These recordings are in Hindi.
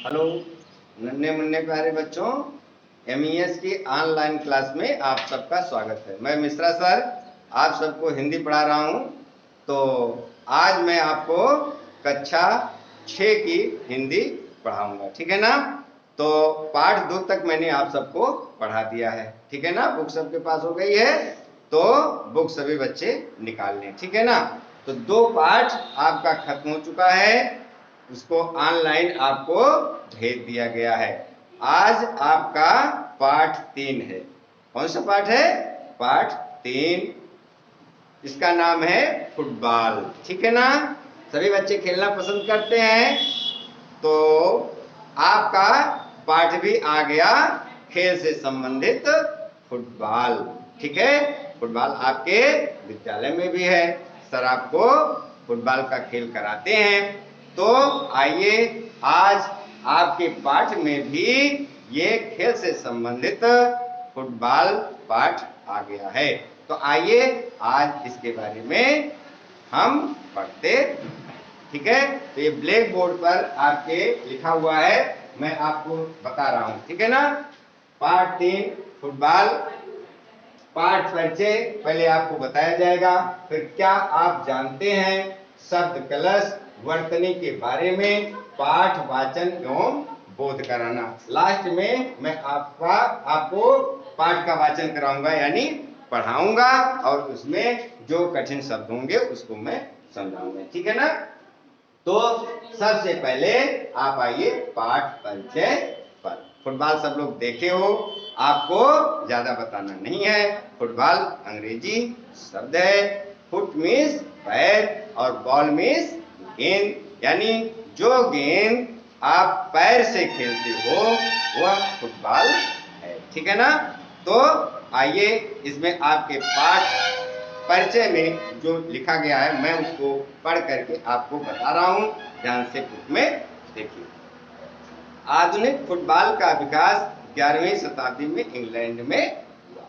हेलो नन्हे मुन्ने प्यारे बच्चों, एमईएस की ऑनलाइन क्लास में आप सबका स्वागत है। मैं मिश्रा सर आप सबको हिंदी पढ़ा रहा हूं। तो आज मैं आपको कक्षा 6 की हिंदी पढ़ाऊंगा, ठीक है ना। तो पाठ 2 तक मैंने आप सबको पढ़ा दिया है, ठीक है ना। बुक सबके पास हो गई है तो बुक सभी बच्चे निकाल लें, ठीक है ना। तो 2 पाठ आपका खत्म हो चुका है, उसको ऑनलाइन आपको भेज दिया गया है। आज आपका पाठ 3 है। कौन सा पाठ है? पाठ 3। इसका नाम है फुटबॉल, ठीक है ना। सभी बच्चे खेलना पसंद करते हैं, तो आपका पाठ भी आ गया खेल से संबंधित फुटबॉल, ठीक है। फुटबॉल आपके विद्यालय में भी है, सर आपको फुटबॉल का खेल कराते हैं। तो आइए आज आपके पाठ में भी ये खेल से संबंधित फुटबॉल पाठ आ गया है। तो आइए आज इसके बारे में हम पढ़ते हैं, ठीक है। तो ये ब्लैक बोर्ड पर आपके लिखा हुआ है, मैं आपको बता रहा हूं, ठीक है ना। पाठ 3 फुटबॉल। पाठ परिचय पहले आपको बताया जाएगा, फिर क्या आप जानते हैं शब्द कलश वर्तनी के बारे में, पाठ वाचन एवं बोध कराना। लास्ट में मैं आपको पाठ का वाचन कराऊंगा यानी पढ़ाऊंगा, और उसमें जो कठिन शब्द होंगे उसको मैं समझाऊंगा, ठीक है ना। तो सबसे पहले आप आइए पाठ परिचय पर। फुटबॉल सब लोग देखे हो, आपको ज्यादा बताना नहीं है। फुटबॉल अंग्रेजी शब्द है। फुट मीन्स पैर और बॉल मीन्स गेंद, यानी जो गेंद आप पैर से खेलते हो वह फुटबॉल है, ठीक है ना। तो आइए इसमें आपके पाठ परिचय में जो लिखा गया है मैं उसको पढ़ करके आपको बता रहा हूं, ध्यान से बुक में देखिए। आधुनिक फुटबॉल का विकास 11वीं शताब्दी में इंग्लैंड में हुआ।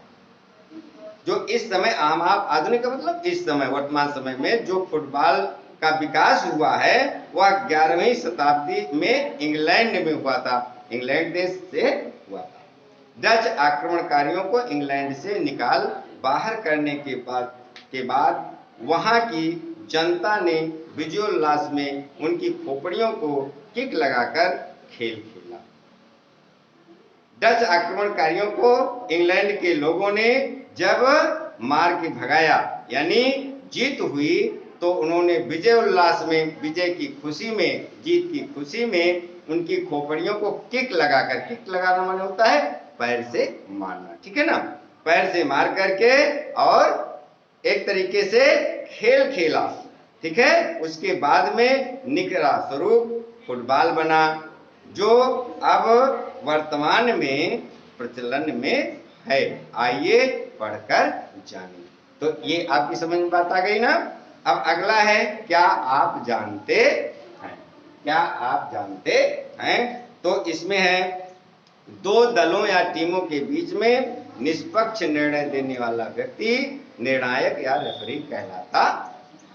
जो इस समय आप आधुनिक का मतलब इस समय वर्तमान समय में जो फुटबॉल का विकास हुआ है वह 11वीं शताब्दी में इंग्लैंड में हुआ था, इंग्लैंड देश से हुआ था। डच आक्रमणकारियों को इंग्लैंड से निकाल बाहर करने के बाद वहां की जनता ने विजयोल्लास में उनकी खोपड़ियों को किक लगाकर खेल खेला। डच आक्रमणकारियों को इंग्लैंड के लोगों ने जब मार के भगाया यानी जीत हुई, तो उन्होंने विजय उल्लास में, विजय की खुशी में, जीत की खुशी में उनकी खोपड़ियों को किक लगाकर, किक लगाना माने होता है पैर से मारना, ठीक है ना। पैर से मार करके और एक तरीके से खेल खेला, ठीक है। उसके बाद में निकला स्वरूप फुटबॉल बना, जो अब वर्तमान में प्रचलन में है। आइए पढ़कर जानिए। तो ये आपकी समझ में बात आ गई ना। अब अगला है क्या आप जानते हैं, क्या आप जानते हैं। तो इसमें है 2 दलों या टीमों के बीच में निष्पक्ष निर्णय देने वाला व्यक्ति निर्णायक या रेफरी कहलाता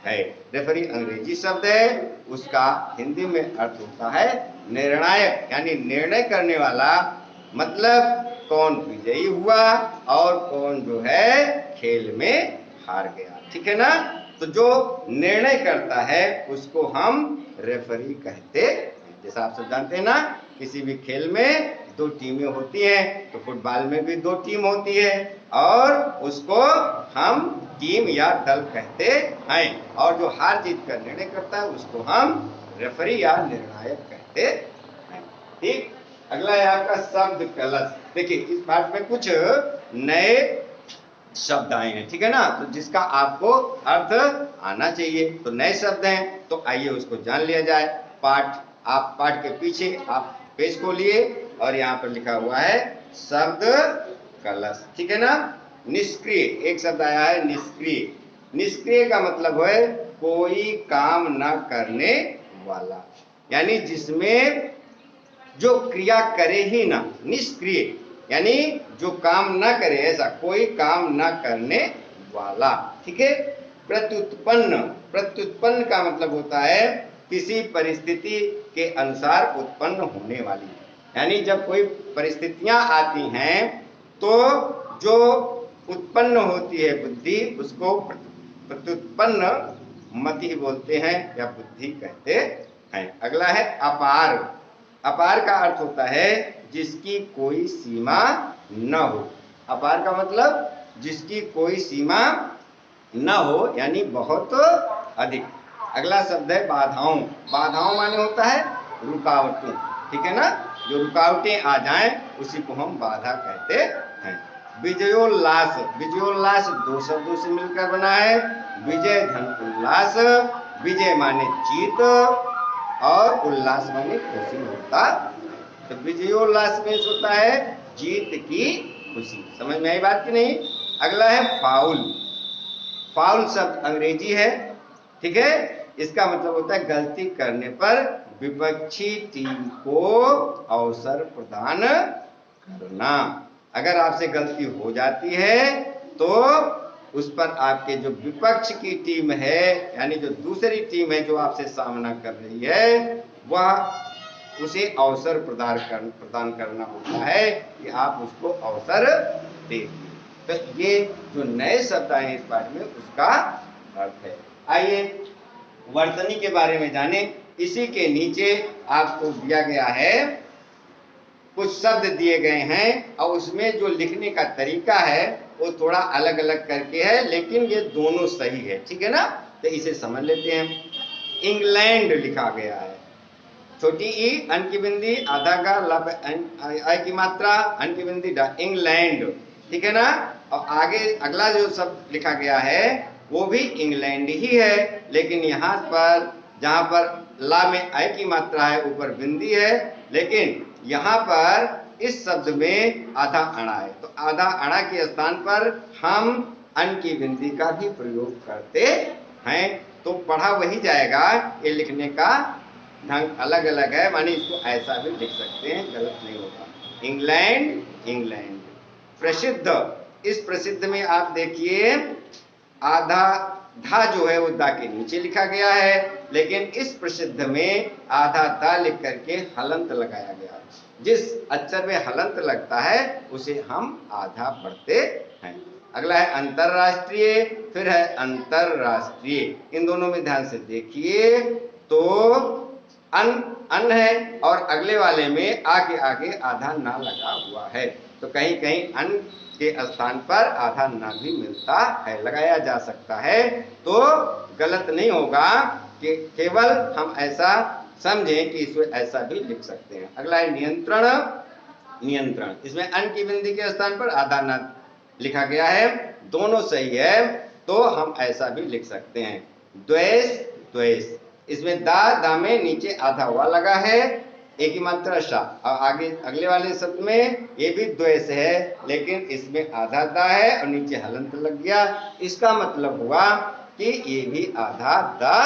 है। रेफरी अंग्रेजी शब्द है, उसका हिंदी में अर्थ होता है निर्णायक, यानी निर्णय करने वाला, मतलब कौन विजयी हुआ और कौन जो है खेल में हार गया, ठीक है ना। तो जो निर्णय करता है उसको हम रेफरी कहते हैं। जैसा आप सब जानते हैं ना, किसी भी खेल में 2 टीमें होती हैं, तो फुटबॉल में भी 2 टीम होती है और उसको हम टीम या दल कहते हैं, और जो हार जीत का निर्णय करता है उसको हम रेफरी या निर्णायक कहते हैं, ठीक। अगला है आपका शब्द कलश। देखिए इस पाठ में कुछ नए शब्द आए हैं, ठीक है ना, तो जिसका आपको अर्थ आना चाहिए। तो नए शब्द हैं, तो आइए उसको जान लिया जाए। आप पाठ के पीछे आप पेज खोलिए और यहाँ पर लिखा हुआ है शब्द कलश, ठीक है ना। निष्क्रिय एक शब्द आया है, निष्क्रिय। निष्क्रिय का मतलब है कोई काम न करने वाला, यानी जिसमें जो क्रिया करे ही ना, निष्क्रिय यानी जो काम ना करे, ऐसा कोई काम ना करने वाला, ठीक है। प्रत्युत्पन्न, प्रत्युत्पन्न का मतलब होता है किसी परिस्थिति के अनुसार उत्पन्न होने वाली। यानी जब कोई परिस्थितियां आती हैं तो जो उत्पन्न होती है बुद्धि, उसको प्रत्युत्पन्न मति बोलते हैं या बुद्धि कहते हैं। अगला है अपार। अपार का अर्थ होता है जिसकी कोई सीमा न हो। अपार का मतलब जिसकी कोई सीमा न हो, यानी बहुत अधिक। अगला शब्द है बाधाओं। बाधाओं माने होता है रुकावटें, ठीक है ना। जो रुकावटें आ जाएं उसी को हम बाधा कहते हैं। विजयोल्लास। विजयोल्लास दो शब्दों से मिलकर बना है। विजय धन उल्लास। विजय माने जीत और उल्लास माने खुशी होता। तो विजयोल्लास में होता है जीत की खुशी। समझ में आई बात की नहीं। अगला है फाउल। फाउल शब्द अंग्रेजी है, ठीक है। इसका मतलब होता है गलती करने पर विपक्षी टीम को अवसर प्रदान करना। अगर आपसे गलती हो जाती है तो उस पर आपके जो विपक्ष की टीम है, यानी जो दूसरी टीम है जो आपसे सामना कर रही है, वह उसे अवसर प्रदान करना होता है कि आप उसको अवसर देखिए। तो ये जो नए शब्द आए इस पाठ में उसका अर्थ है। आइए वर्तनी के बारे में जाने। इसी के नीचे आपको दिया गया है, कुछ शब्द दिए गए हैं और उसमें जो लिखने का तरीका है वो थोड़ा अलग अलग करके है, लेकिन ये दोनों सही है, ठीक है ना। तो इसे समझ लेते हैं। इंग्लैंड लिखा गया है, छोटी ई अन की बिंदी आधा का लब आई की मात्रा अन की बिंदी डा, इंग्लैंड, ठीक है ना। और आगे अगला जो शब्द लिखा गया है वो भी इंग्लैंड ही है, लेकिन यहाँ पर जहाँ पर ला में आई की मात्रा है ऊपर बिंदी है, लेकिन यहाँ पर इस शब्द में आधा अणा है। तो आधा अणा के स्थान पर हम अन की बिंदी का भी प्रयोग करते हैं। तो पढ़ा वही जाएगा, ये लिखने का ढंग अलग अलग है, मानी इसको ऐसा भी लिख सकते हैं, गलत नहीं होगा। England, England. प्रसिद्ध। इस प्रसिद्ध में आप देखिए आधा धा जो है वो दा के नीचे लिखा गया है, लेकिन इस प्रसिद्ध में आधा दा लिख करके हलंत लगाया गया। जिस अक्षर में हलंत लगता है उसे हम आधा पढ़ते हैं। अगला है अंतरराष्ट्रीय, फिर है अंतरराष्ट्रीय। इन दोनों में ध्यान से देखिए तो अन है और अगले वाले में आगे आधा ना लगा हुआ है। तो कहीं कहीं अन के स्थान पर आधा ना भी मिलता है, लगाया जा सकता है, तो गलत नहीं होगा कि केवल हम ऐसा समझें कि इसमें ऐसा भी लिख सकते हैं। अगला है नियंत्रण। नियंत्रण, इसमें अन की बिंदी के स्थान पर आधा ना लिखा गया है, दोनों सही है, तो हम ऐसा भी लिख सकते हैं। द्वेष, द्वेष, इसमें दा में नीचे आधा हुआ लगा है, एक ही मात्रा शा, और आगे अगले वाले शब्द में ये भी द्वेष है, लेकिन इसमें आधा दा है और नीचे हलंत लग गया। इसका मतलब हुआ कि ये भी आधा दा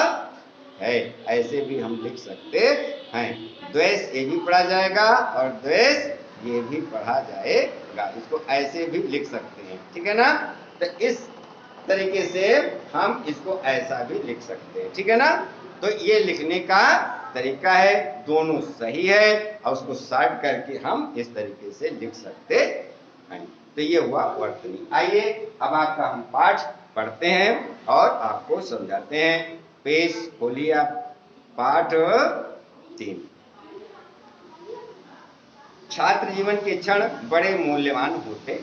है, ऐसे भी हम लिख सकते हैं। द्वेष ये भी पढ़ा जाएगा और द्वेष ये भी पढ़ा जाएगा, इसको ऐसे भी लिख सकते हैं, ठीक है ना। तो इस तरीके से हम इसको ऐसा भी लिख सकते हैं, ठीक है ना। तो ये लिखने का तरीका है, दोनों सही है, और उसको शॉर्ट करके हम इस तरीके से लिख सकते हैं। तो ये हुआ वर्तनी। आइए अब आपका हम पाठ पढ़ते हैं और आपको समझाते हैं। पेज खोलिए आप, पाठ 3। छात्र जीवन के क्षण बड़े मूल्यवान होते।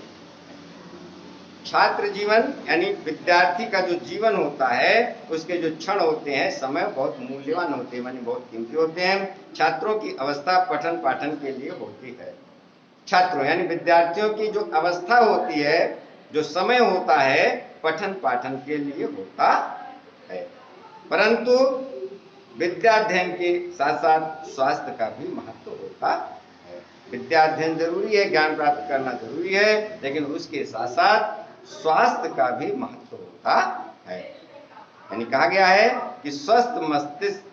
छात्र जीवन यानी विद्यार्थी का जो जीवन होता है उसके जो क्षण होते हैं, समय बहुत मूल्यवान होते हैं, माने बहुत कीमती होते हैं। छात्रों की अवस्था पठन पाठन के लिए होती है। छात्रों यानी विद्यार्थियों की जो अवस्था होती है, जो समय होता है, पठन पाठन के लिए होता है। परंतु विद्याध्ययन के साथ साथ स्वास्थ्य का भी महत्व होता है। विद्याध्ययन जरूरी है, ज्ञान प्राप्त करना जरूरी है, लेकिन उसके साथ साथ स्वास्थ्य का भी महत्व होता है। यानी कहा गया है कि स्वस्थ मस्तिष्क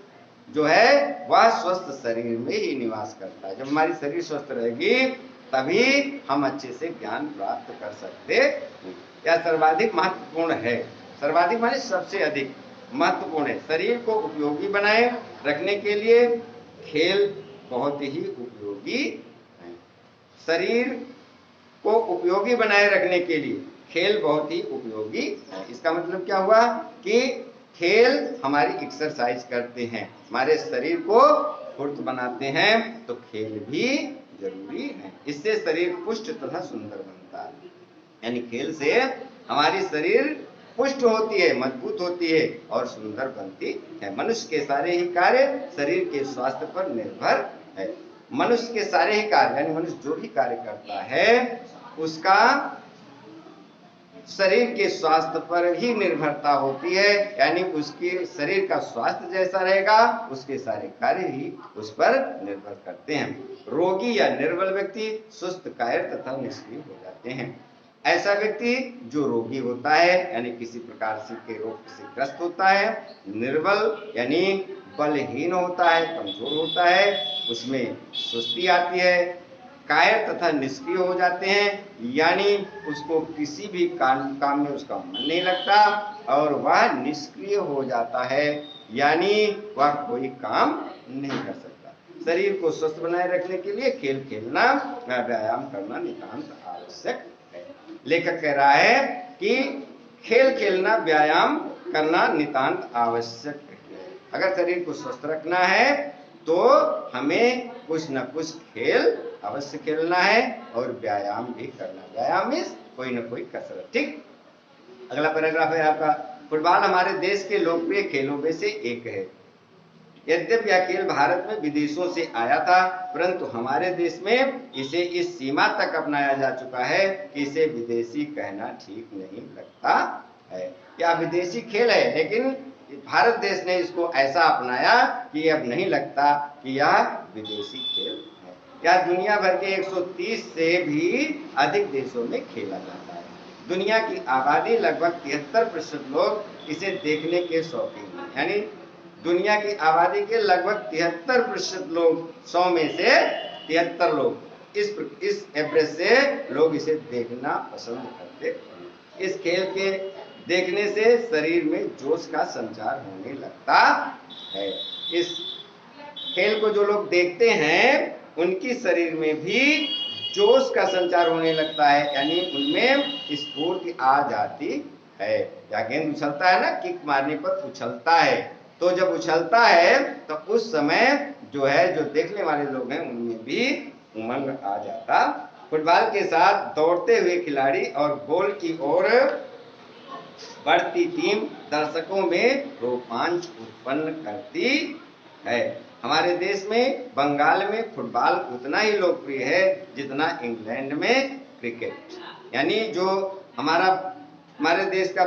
जो है वह स्वस्थ शरीर में ही निवास करता है। जब हमारी शरीर स्वस्थ रहेगी तभी हम अच्छे से ज्ञान प्राप्त कर सकते हैं। यह सर्वाधिक महत्वपूर्ण है। सर्वाधिक माने सबसे अधिक महत्वपूर्ण है। शरीर को उपयोगी बनाए रखने के लिए खेल बहुत ही उपयोगी है। शरीर को उपयोगी बनाए रखने के लिए खेल बहुत ही उपयोगी है। इसका मतलब क्या हुआ कि खेल हमारी एक्सरसाइज करते हैं, हमारे शरीर को फुर्त बनाते हैं, तो खेल भी जरूरी है। इससे शरीर पुष्ट तथा सुंदर बनता है। यानी खेल से हमारी शरीर पुष्ट होती है, मजबूत होती है और सुंदर बनती है। मनुष्य के सारे ही कार्य शरीर के स्वास्थ्य पर निर्भर है। मनुष्य के सारे ही कार्य यानी मनुष्य जो भी कार्य करता है उसका शरीर के स्वास्थ्य पर ही निर्भरता होती है। यानी उसके शरीर का स्वास्थ्य जैसा रहेगा उसके सारे कार्य ही उस पर निर्भर करते हैं। रोगी या निर्बल व्यक्ति सुस्त, कायर तथा निष्क्रिय हो जाते हैं। ऐसा व्यक्ति जो रोगी होता है यानी किसी प्रकार से के रोग से ग्रस्त होता है, निर्बल यानी बलहीन होता है, कमजोर होता है, उसमें सुस्ती आती है, कायर तथा निष्क्रिय हो जाते हैं यानी उसको किसी भी काम में उसका मन नहीं लगता और वह निष्क्रिय हो जाता है यानी वह कोई काम नहीं कर सकता। शरीर को स्वस्थ बनाए रखने के लिए खेल खेलना, व्यायाम करना नितांत आवश्यक है। लेखक कह रहा है कि खेल खेलना, व्यायाम करना नितांत आवश्यक है। अगर शरीर को स्वस्थ रखना है तो हमें कुछ न कुछ खेल अवश्य खेलना है और व्यायाम भी करना। व्यायाम मीन्स कोई न कोई कसरत। ठीक, अगला पैराग्राफ है आपका, फुटबॉल हमारे देश के लोकप्रिय खेलों में से एक है। यद्यपि यह खेल भारत में विदेशों से आया था, परंतु हमारे देश में इसे इस सीमा तक अपनाया जा चुका है कि इसे विदेशी कहना ठीक नहीं लगता है। यह विदेशी खेल है लेकिन भारत देश ने इसको ऐसा अपनाया कि अब नहीं लगता कि यह विदेशी खेल है। यह दुनिया भर के 130 से भी अधिक देशों में खेला जाता है। दुनिया की आबादी लगभग 73% लोग इसे देखने के शौकीन हैं। यानी दुनिया की आबादी के लगभग 73% लोग, 100 में से 73 लोग इस एवरेज से लोग इसे देखना पसंद करते हैं। इस खेल के देखने से शरीर में जोश का संचार होने लगता है। इस खेल को जो लोग देखते हैं उनकी शरीर में भी जोश का संचार होने लगता है यानी उनमें स्फूर्ति आ जाती है। या गेंद उछलता है ना, किक मारने पर उछलता है, तो जब उछलता है तो उस समय जो है जो देखने वाले लोग हैं उनमें भी उमंग आ जाता। फुटबॉल के साथ दौड़ते हुए खिलाड़ी और गोल की ओर बढ़ती टीम दर्शकों में रोमांच उत्पन्न करती है। हमारे देश में बंगाल में फुटबॉल उतना ही लोकप्रिय है जितना इंग्लैंड में क्रिकेट। यानी जो हमारे देश का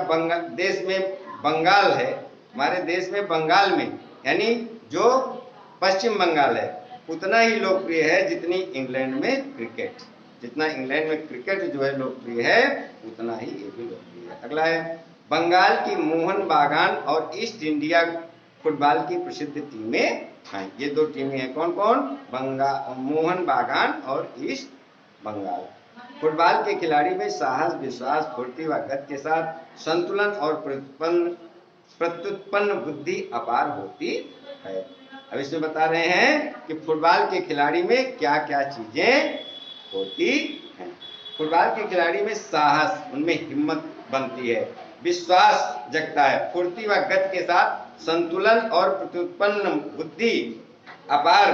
देश में बंगाल है, हमारे देश में बंगाल में यानी जो पश्चिम बंगाल है उतना ही लोकप्रिय है जितनी इंग्लैंड में क्रिकेट। जितना इंग्लैंड में क्रिकेट जो है लोकप्रिय है उतना ही ये भी लोकप्रिय है। अगला है, बंगाल की मोहन बागान और ईस्ट इंडिया फुटबॉल की प्रसिद्ध टीमें हैं। ये दो टीमें हैं, कौन कौन? मोहन बागान और ईस्ट बंगाल। फुटबॉल के खिलाड़ी में साहस, विश्वास, फुर्ती व गति के साथ संतुलन और प्रत्युत्पन्न बुद्धि अपार होती है। अब इसमें बता रहे हैं कि फुटबॉल के खिलाड़ी में क्या क्या चीजें होती हैं। फुटबॉल के खिलाड़ी में साहस, उनमें हिम्मत बनती है, विश्वास जगता है, फुर्ती व गति के साथ संतुलन और प्रत्युत्पन्न बुद्धि अपार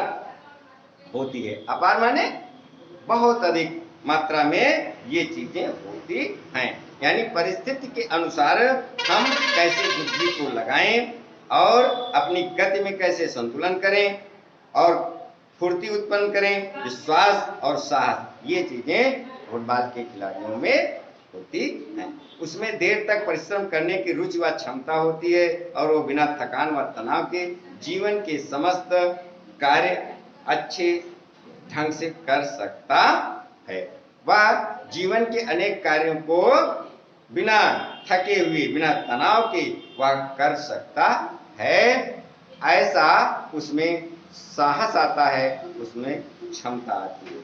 होती है। अपार माने बहुत अधिक मात्रा में ये चीजें होती हैं। यानी परिस्थिति के अनुसार हम कैसे बुद्धि को लगाएं और अपनी गति में कैसे संतुलन करें और फुर्ती उत्पन्न करें, विश्वास और साहस, ये चीजें फुटबॉल के खिलाड़ियों में होती हैं। उसमें देर तक परिश्रम करने की रुचि व क्षमता होती है और वो बिना थकान व तनाव के जीवन के समस्त कार्य अच्छे ढंग से कर सकता है। वह जीवन के अनेक कार्यों को बिना थके हुए, बिना तनाव के वह कर सकता है। ऐसा उसमें साहस आता है, उसमें क्षमता आती है।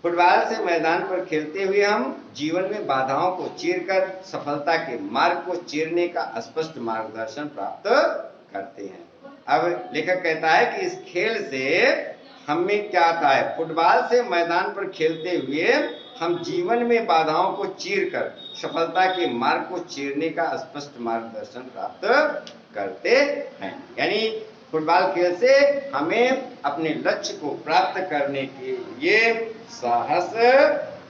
फुटबॉल से मैदान पर खेलते हुए हम जीवन में बाधाओं को चीरकर सफलता के मार्ग को चीरने का स्पष्ट मार्गदर्शन प्राप्त करते हैं। अब लेखक कहता है कि इस खेल से हमें क्या आता है, फुटबॉल से मैदान पर खेलते हुए हम जीवन में बाधाओं को चीरकर सफलता के मार्ग को चीरने का स्पष्ट मार्गदर्शन प्राप्त करते हैं। यानी फुटबॉल खेल से हमें अपने लक्ष्य को प्राप्त करने के लिए साहस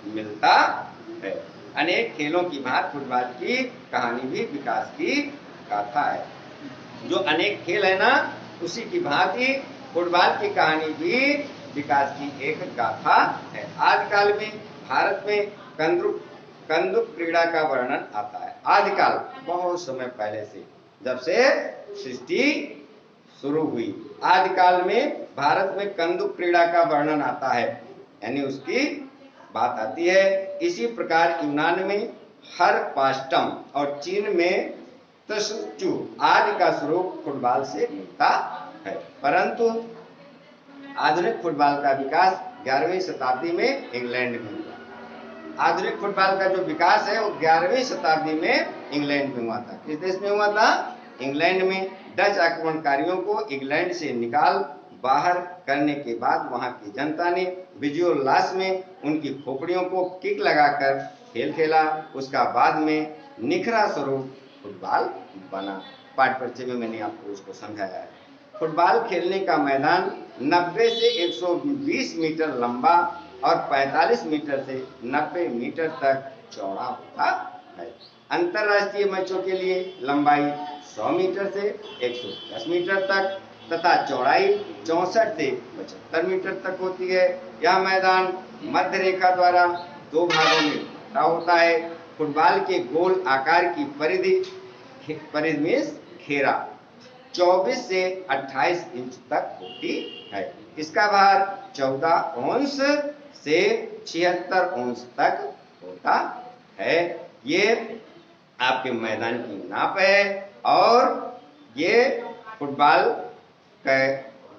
मिलता है। अनेक खेलों की भांति फुटबॉल की कहानी भी विकास की गाथा है। जो अनेक खेल है ना, उसी की भांति फुटबॉल की कहानी भी विकास की एक गाथा है। आदिकाल में भारत में कंदुक क्रीड़ा का वर्णन आता है। आदिकाल बहुत समय पहले से, जब से सृष्टि शुरू हुई, आदिकाल में भारत में कंदुक क्रीड़ा का वर्णन आता है, यानी उसकी बात आती है। इसी प्रकार यूनान में हरपास्टम और चीन में तसचु आदि का स्वरूप फुटबॉल से मिलता है। परंतु आधुनिक फुटबॉल का विकास 11वीं शताब्दी में इंग्लैंड में हुआ। आधुनिक फुटबॉल का जो विकास है वो 11वीं शताब्दी में इंग्लैंड में हुआ था। किस देश में हुआ था? इंग्लैंड में। डच आक्रमणकारियों को इंग्लैंड से निकाल बाहर करने के बाद वहां की जनता ने विजयोल्लास में उनकी खोपड़ियों को किक लगाकर खेल खेला। उसका बाद में निखरा स्वरूप फुटबॉल बना। पाठ परिचय में मैंने आपको उसको समझाया है। फुटबॉल खेलने का मैदान 90 से 120 मीटर लंबा और 45 मीटर से 90 मीटर तक चौड़ा होता है। अंतरराष्ट्रीय मैचों के लिए लंबाई 100 मीटर से 110 मीटर तक तथा चौड़ाई 64 से 75 मीटर तक होती है। यह मैदान मध्य रेखा द्वारा दो भागों में बटा होता है। फुटबॉल के गोल आकार की परिधि में घेरा 24 से 28 इंच तक होती है। इसका भार 14 औंस से 76 औंस तक होता है। ये आपके मैदान की नाप है और ये फुटबॉल का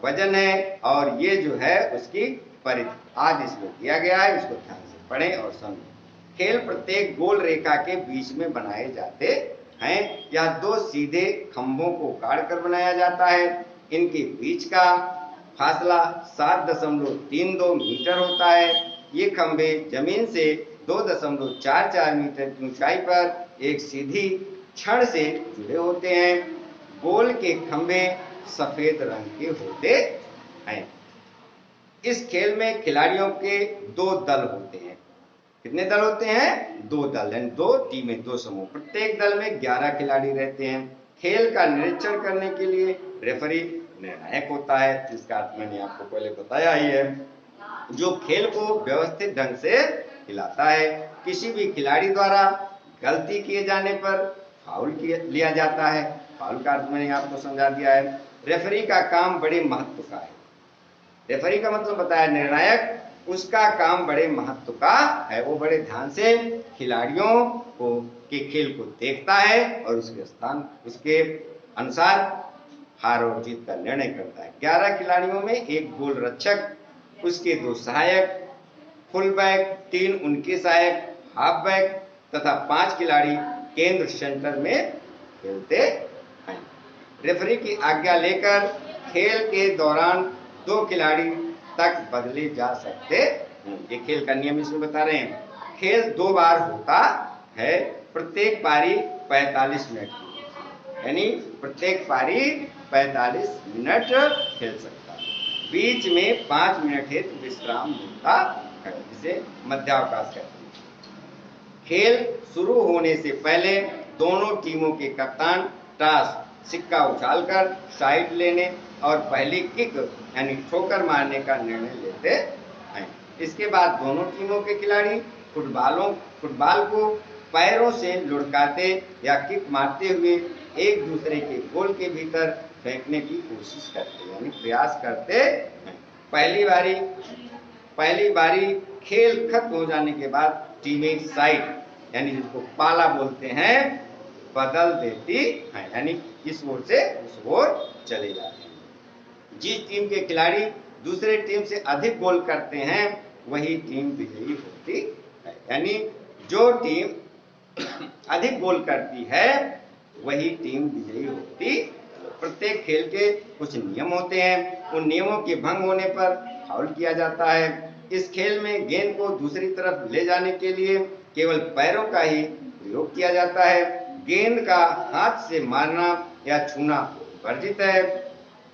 वजन है और ये जो है उसकी परिधि आज इसमें दिया गया है। इसको ध्यान से पढ़ें और समझें। खेल प्रत्येक गोल रेखा के बीच में बनाए जाते हैं। यह दो सीधे खंभों को गाड़कर बनाया जाता है। इनके बीच का फासला 7.32 मीटर होता है। ये खंभे जमीन से 2.44 मीटर की ऊंचाई पर एक सीधी छड़ से जुड़े होते हैं। गोल के खंभे सफेद रंग के होते हैं। इस खेल में खिलाड़ियों के दो दल होते हैं। कितने दल होते हैं? दो दल, यानी दो टीमें, दो समूह। प्रत्येक दल में 11 खिलाड़ी रहते हैं। खेल का निरीक्षण करने के लिए रेफरी निर्णायक होता है, जिसका अर्थ मैंने आपको पहले बताया ही है, जो खेल को व्यवस्थित ढंग से खिलाता है। किसी भी खिलाड़ी द्वारा गलती किए जाने पर फाउल लिया जाता है। फाउल का अर्थ मैंने आपको समझा दिया है। रेफरी का काम बड़े महत्व का है। रेफरी का मतलब बताया निर्णायक, उसका काम बड़े महत्व का है। वो बड़े ध्यान से खिलाड़ियों को के खेल को देखता है और उसके अनुसार हार और जीत का निर्णय करता है। 11 खिलाड़ियों में एक गोल रक्षक, उसके 2 सहायक, फुल बैक, 3 उनके सहायक, हाफ बैक तथा 5 खिलाड़ी केंद्र सेंटर में खेलते हैं। रेफरी की आज्ञा लेकर खेल के दौरान 2 खिलाड़ी तक बदले जा सकते हैं। ये खेल का नियम इसमें बता रहे हैं। खेल 2 बार होता है। प्रत्येक पारी 45 मिनट की, यानी प्रत्येक पारी 45 मिनट खेल सकता है। बीच में 5 मिनट हेतु विश्राम मिलता है, जिसे मध्यावकाश कहते हैं। खेल शुरू होने से पहले दोनों टीमों के कप्तान टॉस सिक्का उछालकर साइड लेने और पहली किक यानी ठोकर मारने का निर्णय लेते हैं। इसके बाद दोनों टीमों के खिलाड़ी फुटबॉल को पैरों से लुढ़काते या किक मारते हुए एक दूसरे के गोल के भीतर फेंकने की कोशिश करते हैं, यानी प्रयास करते हैं। पहली बारी खेल खत्म हो जाने के बाद टीमें साइड यानी जिसको पाला बोलते हैं बदल देती हैं, यानी इस ओर से उस ओर चले जाते हैं। जिस टीम के खिलाड़ी दूसरे टीम से अधिक गोल करते हैं वही टीम विजयी होती है, यानी जो टीम अधिक गोल करती है वही टीम विजयी होती प्रत्येक खेल के कुछ नियम होते हैं, उन नियमों के भंग होने पर फाउल किया जाता है। इस खेल में गेंद को दूसरी तरफ ले जाने के लिए केवल पैरों का ही प्रयोग किया जाता है। गेंद का हाथ से मारना या छूना वर्जित है,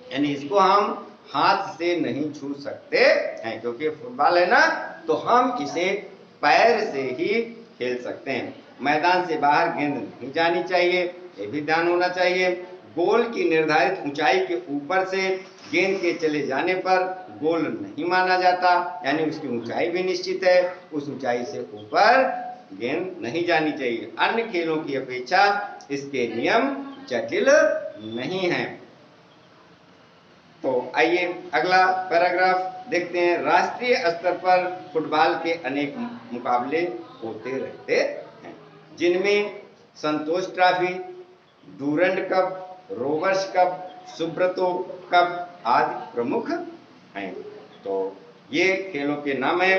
यानी इसको हम हाथ से नहीं छू सकते हैं, क्योंकि फुटबॉल है ना, तो हम इसे पैर से ही खेल सकते हैं। मैदान से बाहर गेंद नहीं जानी चाहिए, ये भी ध्यान होना चाहिए। गोल की निर्धारित ऊंचाई के ऊपर से गेंद के चले जाने पर गोल नहीं माना जाता, यानी उसकी ऊंचाई भी निश्चित है, उस ऊंचाई से ऊपर गेंद नहीं जानी चाहिए। अन्य खेलों की अपेक्षा इसके नियम जटिल नहीं हैं। तो आइए अगला पैराग्राफ देखते हैं। राष्ट्रीय स्तर पर फुटबॉल के अनेक मुकाबले होते रहते हैं, जिनमें Santosh trophy, Durand cup, Rovers cup, Subroto cup आदि प्रमुख हैं। तो ये खेलों के नाम है।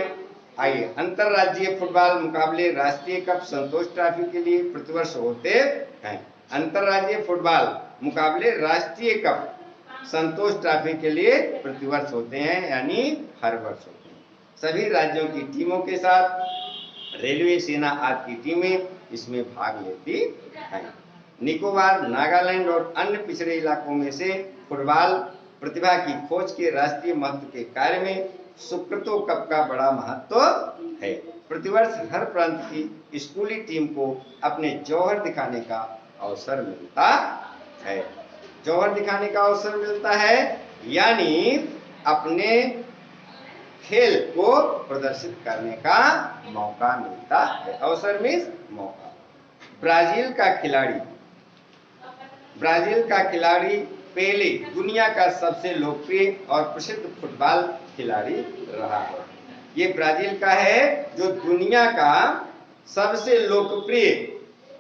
आइए, अंतरराज्यीय फुटबॉल मुकाबले राष्ट्रीय कप, संतोष ट्रॉफी के लिए प्रतिवर्ष होते हैं। अंतरराज्यीय फुटबॉल मुकाबले राष्ट्रीय कप, संतोष ट्रॉफी के लिए प्रतिवर्ष होते हैं, यानी हर वर्ष होते हैं। सभी राज्यों की टीमों के साथ रेलवे, सेना आदि की टीमें इसमें भाग लेती हैं। निकोबार, नागालैंड और अन्य पिछड़े इलाकों में से फुटबॉल प्रतिभा की खोज के राष्ट्रीय महत्व के कार्य में सुब्रतो कप का बड़ा महत्व है। प्रतिवर्ष हर प्रांत की स्कूली टीम को अपने जौहर दिखाने का अवसर मिलता है। जौहर दिखाने का अवसर मिलता है, यानी अपने खेल को प्रदर्शित करने का मौका मिलता है। अवसर मीन्स मौका। ब्राजील का खिलाड़ी पेले दुनिया का सबसे लोकप्रिय और प्रसिद्ध फुटबॉल खिलाड़ी रहा है। ये ब्राजील का है जो दुनिया का सबसे लोकप्रिय,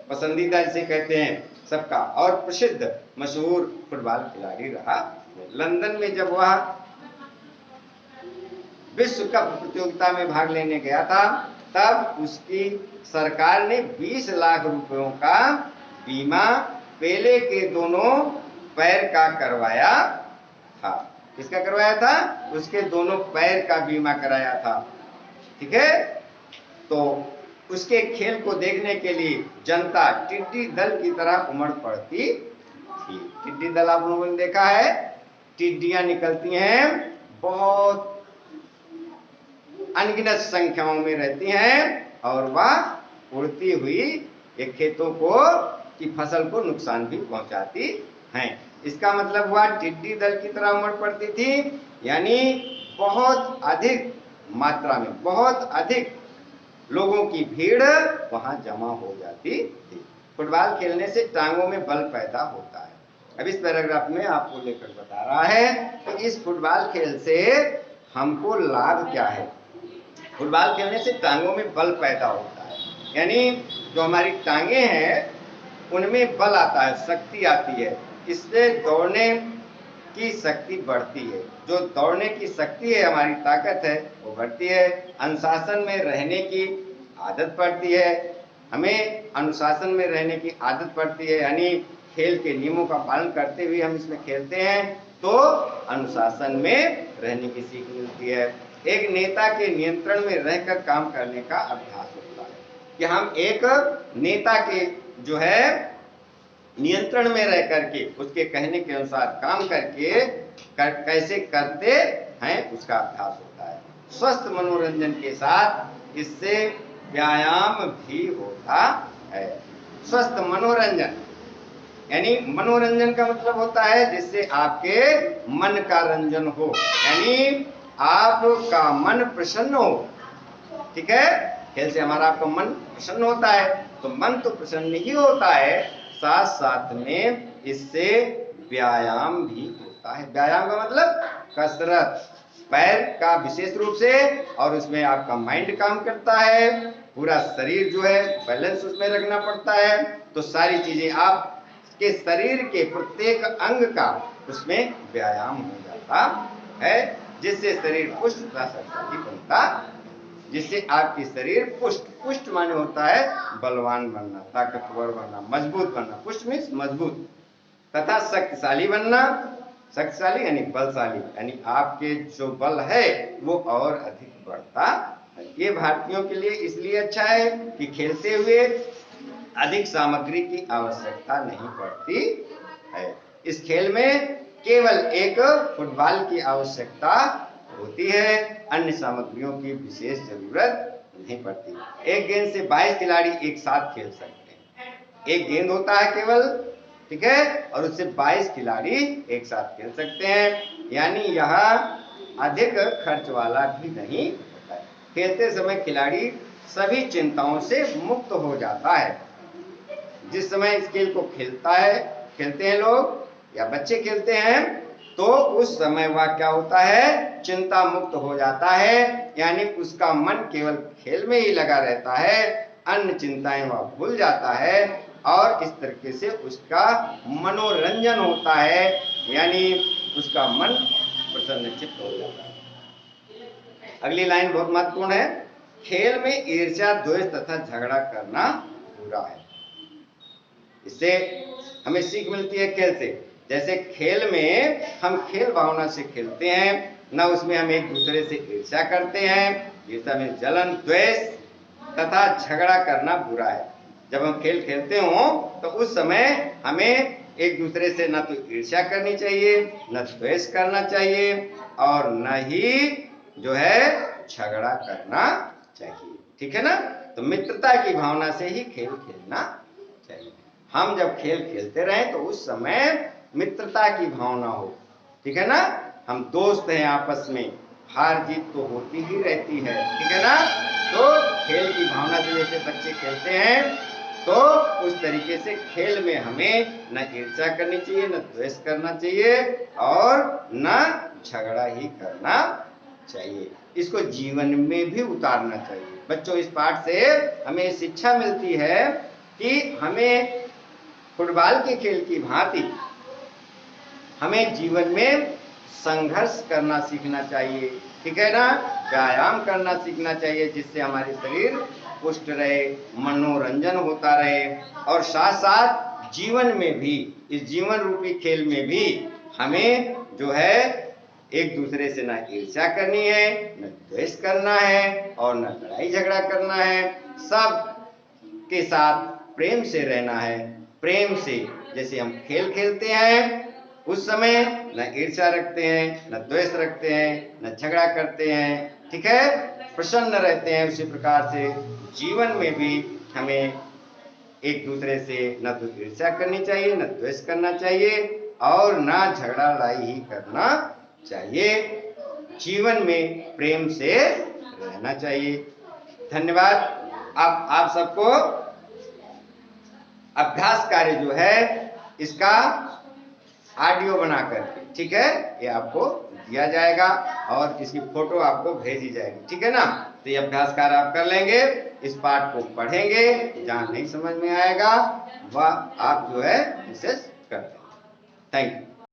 पसंदीदा जिसे कहते हैं सबका, और प्रसिद्ध मशहूर फुटबॉल खिलाड़ी रहा। लंदन में जब वह विश्व कप प्रतियोगिता में भाग लेने गया था, तब उसकी सरकार ने 20 लाख रुपयों का बीमा पेले के दोनों पैर का करवाया था। किसका करवाया था? उसके दोनों पैर का बीमा कराया था। ठीक है, तो उसके खेल को देखने के लिए जनता टिड्डी दल की तरह उमड़ पड़ती थी। टिड्डी दल आप लोगों ने देखा है, टिड्डियां निकलती हैं, बहुत अनगिनत संख्याओं में रहती हैं, और वह उड़ती हुई एक खेतों को की फसल को नुकसान भी पहुंचाती हैं। इसका मतलब हुआ टिड्डी दल की तरह उमड़ पड़ती थी, यानी बहुत अधिक मात्रा में, बहुत अधिक लोगों की भीड़ वहां जमा हो जाती थी। फुटबॉल खेलने से टांगों में बल पैदा होता है। अब इस पैराग्राफ में आपको लेकर बता रहा है कि इस फुटबॉल खेल से हमको लाभ क्या है। फुटबॉल खेलने से टांगों में बल पैदा होता है, यानी जो हमारी टांगे हैं उनमें बल आता है, शक्ति आती है। इससे दौड़ने की शक्ति बढ़ती है। जो दौड़ने की शक्ति है, हमारी ताकत है, वो बढ़ती है। अनुशासन में रहने की आदत पड़ती है, हमें अनुशासन में रहने की आदत पड़ती है, यानी खेल के नियमों का पालन करते हुए हम इसमें खेलते हैं तो अनुशासन में रहने की सीख मिलती है। एक नेता के नियंत्रण में रहकर काम करने का अभ्यास होता है कि हम एक नेता के जो है नियंत्रण में रह करके उसके कहने के अनुसार काम करके कैसे करते हैं उसका अभ्यास होता है। स्वस्थ मनोरंजन के साथ इससे व्यायाम भी होता है। स्वस्थ मनोरंजन यानी मनोरंजन का मतलब होता है जिससे आपके मन का रंजन हो, यानी आपका मन प्रसन्न हो। ठीक है, खेल से हमारा आपका मन प्रसन्न होता है, तो मन तो प्रसन्न ही होता है, साथ साथ में इससे व्यायाम भी होता है। व्यायाम का मतलब कसरत, पैर का विशेष रूप से, और उसमें आपका माइंड काम करता है, पूरा शरीर जो है बैलेंस उसमें रखना पड़ता है। तो सारी चीजें आपके शरीर के प्रत्येक अंग का उसमें व्यायाम हो जाता है, जिससे शरीर पुष्ट तथा शक्तिशाली बनता, जिससे आपकी शरीर पुष्ट, पुष्ट माने होता है बलवान बनना, ताकतवर बनना, मजबूत बनना। पुष्ट मीन्स मजबूत, तथा शक्तिशाली बनना। शक्तिशाली यानी बलशाली, यानी आपके जो बल है वो और अधिक बढ़ता है। ये भारतीयों के लिए इसलिए अच्छा है कि खेलते हुए अधिक सामग्री की आवश्यकता नहीं पड़ती है। इस खेल में केवल एक फुटबॉल की आवश्यकता होती है, अन्य सामग्रियों की विशेष जरूरत नहीं पड़ती। एक गेंद से 22 खिलाड़ी एक साथ खेल सकते हैं। एक गेंद होता है केवल, ठीक है, और उससे 22 खिलाड़ी एक साथ खेल सकते हैं, यानी यह अधिक खर्च वाला भी नहीं होता है। खेलते समय खिलाड़ी सभी चिंताओं से मुक्त हो जाता है। जिस समय इस खेल को खेलते हैं लोग या बच्चे खेलते हैं, तो उस समय वह क्या होता है, चिंता मुक्त हो जाता है, यानी उसका मन केवल खेल में ही लगा रहता है, अन्य चिंताएं वह भूल जाता है और इस तरीके से उसका मनोरंजन होता है, यानी उसका मन प्रसन्नचित्त हो जाता है। अगली लाइन बहुत महत्वपूर्ण है। खेल में ईर्ष्या, द्वेष तथा झगड़ा करना बुरा है। इससे हमें सीख मिलती है खेल से। जैसे खेल में हम खेल भावना से खेलते हैं, ना उसमें हम एक दूसरे से ईर्ष्या करते हैं। ईर्ष्या में जलन, द्वेष तथा झगड़ा करना बुरा है। जब हम खेल खेलते हो तो उस समय हमें एक दूसरे से न तो ईर्ष्या करनी चाहिए, न द्वेष करना चाहिए, और न ही जो है झगड़ा करना चाहिए। ठीक है ना। तो मित्रता की भावना से ही खेल खेलना चाहिए। हम जब खेल खेलते रहें तो उस समय मित्रता की भावना हो, ठीक है ना। हम दोस्त हैं, आपस में हार जीत तो होती ही रहती है, ठीक है ना। तो खेल की भावना से जैसे बच्चे खेलते हैं, तो उस तरीके से खेल में हमें न ईर्ष्या करनी चाहिए, न द्वेष करना चाहिए, और न झगड़ा ही करना चाहिए। इसको जीवन में भी उतारना चाहिए। बच्चों, इस पाठ से हमें शिक्षा मिलती है कि हमें फुटबॉल के खेल की भांति हमें जीवन में संघर्ष करना सीखना चाहिए, ठीक है ना। व्यायाम करना सीखना चाहिए, जिससे हमारे शरीर पुष्ट रहे, मनोरंजन होता रहे, और साथ साथ जीवन में भी, इस जीवन रूपी खेल में भी हमें जो है एक दूसरे से ना ईर्ष्या करनी है, न द्वेष करना है, और न लड़ाई झगड़ा करना है। सब के साथ प्रेम से रहना है। प्रेम से जैसे हम खेल खेलते हैं उस समय न ईर्ष्या रखते हैं, न द्वेष रखते हैं, न झगड़ा करते हैं, ठीक है, प्रसन्न रहते हैं। उसी प्रकार से जीवन में भी हमें एक दूसरे से न तो ईर्ष्या करनी चाहिए, न द्वेष करना चाहिए, और न झगड़ा लड़ाई ही करना चाहिए। जीवन में प्रेम से रहना चाहिए। धन्यवाद। अब आप सबको अभ्यास कार्य जो है इसका ऑडियो बनाकर, ठीक है, ये आपको दिया जाएगा और इसकी फोटो आपको भेजी जाएगी, ठीक है ना। तो ये अभ्यास कार्य आप कर लेंगे, इस पाठ को पढ़ेंगे, जहां नहीं समझ में आएगा वह आप जो है विशेष कर देंगे। Thank you.